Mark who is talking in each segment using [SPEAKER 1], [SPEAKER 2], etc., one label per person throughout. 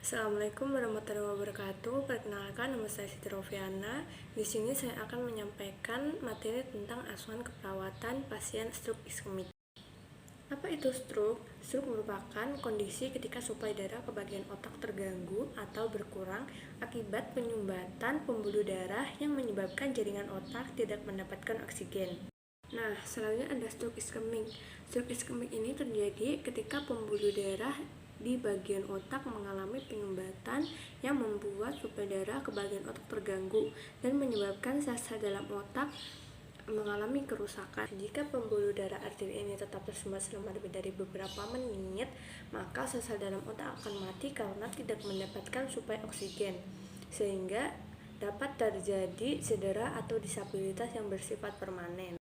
[SPEAKER 1] Assalamualaikum warahmatullahi wabarakatuh. Perkenalkan, nama saya Siti Rofiana. Di sini saya akan menyampaikan materi tentang asuhan keperawatan pasien stroke iskemik. Apa itu stroke? Stroke merupakan kondisi ketika suplai darah ke bagian otak terganggu atau berkurang akibat penyumbatan pembuluh darah yang menyebabkan jaringan otak tidak mendapatkan oksigen. Nah, selanjutnya ada stroke iskemik. Stroke iskemik ini terjadi ketika pembuluh darah di bagian otak mengalami penyumbatan yang membuat suplai darah ke bagian otak terganggu dan menyebabkan sel-sel dalam otak mengalami kerusakan. Jika pembuluh darah arteri ini tetap tersumbat selama lebih dari beberapa menit, maka sel-sel dalam otak akan mati karena tidak mendapatkan suplai oksigen, sehingga dapat terjadi cedera atau disabilitas yang bersifat permanen.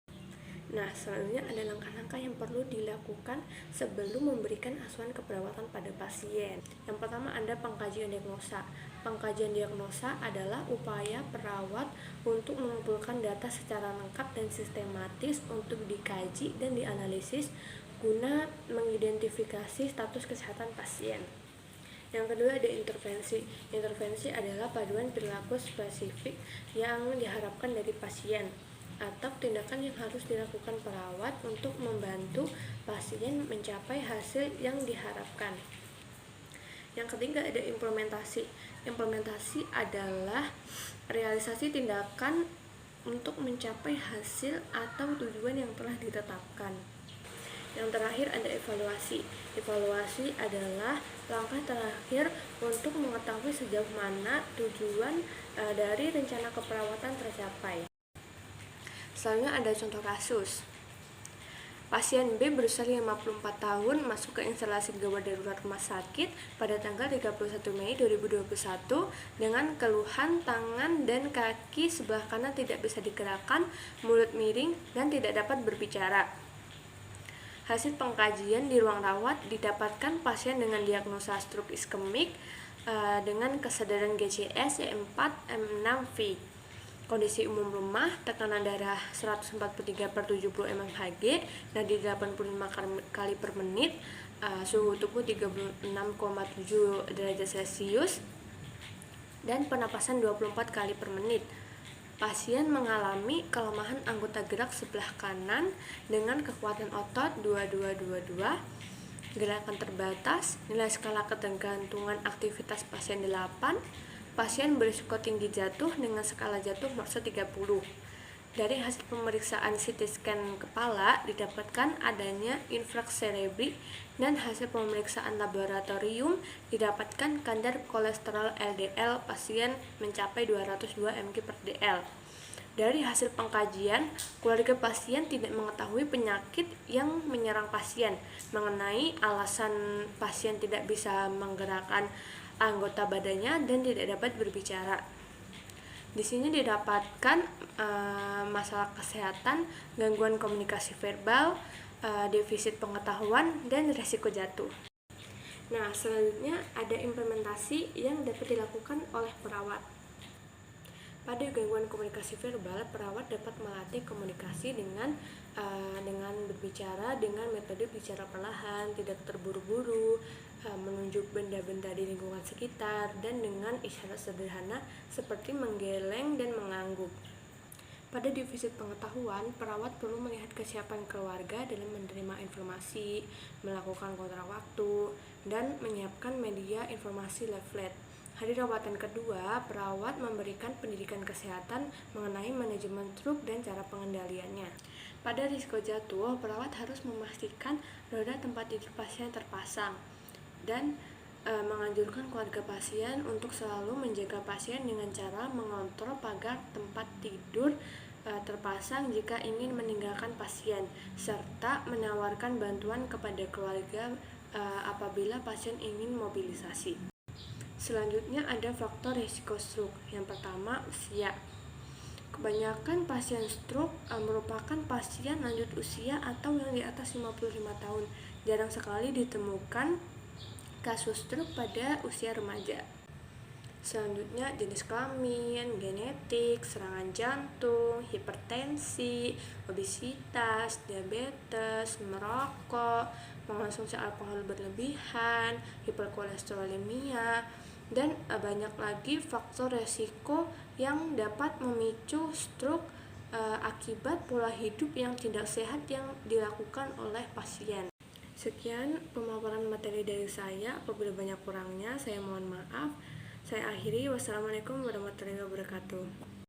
[SPEAKER 1] Nah, selanjutnya ada langkah-langkah yang perlu dilakukan sebelum memberikan asuhan keperawatan pada pasien. Yang pertama ada pengkajian diagnosa. Pengkajian diagnosa adalah upaya perawat untuk mengumpulkan data secara lengkap dan sistematis untuk dikaji dan dianalisis guna mengidentifikasi status kesehatan pasien. Yang kedua ada intervensi. Intervensi adalah paduan perilaku spesifik yang diharapkan dari pasien atau tindakan yang harus dilakukan perawat untuk membantu pasien mencapai hasil yang diharapkan. Yang ketiga ada implementasi. Implementasi adalah realisasi tindakan untuk mencapai hasil atau tujuan yang telah ditetapkan. Yang terakhir ada evaluasi. Evaluasi adalah langkah terakhir untuk mengetahui sejauh mana tujuan dari rencana keperawatan tercapai. Selanjutnya ada contoh kasus. Pasien B berusia 54 tahun masuk ke instalasi gawat darurat rumah sakit pada tanggal 31 Mei 2021 dengan keluhan tangan dan kaki sebelah kanan tidak bisa digerakkan, mulut miring, dan tidak dapat berbicara. Hasil pengkajian di ruang rawat didapatkan pasien dengan diagnosa stroke iskemik dengan kesadaran GCS E4-M6V. Kondisi umum rumah, tekanan darah 143/70 mmHg, nadi 85 kali per menit, suhu tubuh 36,7 derajat Celcius, dan pernapasan 24 kali per menit. Pasien mengalami kelemahan anggota gerak sebelah kanan dengan kekuatan otot 2222, gerakan terbatas, nilai skala ketergantungan aktivitas pasien 8, pasien berisiko tinggi jatuh dengan skala jatuh Morse 30. Dari hasil pemeriksaan CT scan kepala didapatkan adanya infraks cerebri dan hasil pemeriksaan laboratorium didapatkan kadar kolesterol LDL pasien mencapai 202 mg/dl. Dari hasil pengkajian, keluarga pasien tidak mengetahui penyakit yang menyerang pasien. Mengenai alasan pasien tidak bisa menggerakkan anggota badannya dan tidak dapat berbicara. Di sini didapatkan masalah kesehatan, gangguan komunikasi verbal, defisit pengetahuan, dan risiko jatuh. Nah, selanjutnya ada implementasi yang dapat dilakukan oleh perawat. Pada gangguan komunikasi verbal, perawat dapat melatih komunikasi dengan berbicara dengan metode bicara perlahan, tidak terburu-buru, menunjuk benda-benda di lingkungan sekitar, dan dengan isyarat sederhana seperti menggeleng dan mengangguk. Pada defisit pengetahuan, perawat perlu melihat kesiapan keluarga dalam menerima informasi, melakukan kontrak waktu, dan menyiapkan media informasi leaflet. Hari rawatan kedua, perawat memberikan pendidikan kesehatan mengenai manajemen stroke dan cara pengendaliannya. Pada risiko jatuh, perawat harus memastikan roda tempat tidur pasien terpasang dan menganjurkan keluarga pasien untuk selalu menjaga pasien dengan cara mengontrol pagar tempat tidur terpasang jika ingin meninggalkan pasien, serta menawarkan bantuan kepada keluarga apabila pasien ingin mobilisasi. Selanjutnya ada faktor risiko stroke. Yang pertama, usia. Kebanyakan pasien stroke merupakan pasien lanjut usia atau yang di atas 55 tahun. Jarang sekali ditemukan kasus stroke pada usia remaja. Selanjutnya jenis kelamin, genetik, serangan jantung, hipertensi, obesitas, diabetes, merokok, mengonsumsi alkohol berlebihan, hiperkolesterolemia, dan banyak lagi faktor resiko yang dapat memicu stroke akibat pola hidup yang tidak sehat yang dilakukan oleh pasien. Sekian pemaparan materi dari saya. Apabila banyak kurangnya, saya mohon maaf. Saya akhiri. Wassalamualaikum warahmatullahi wabarakatuh.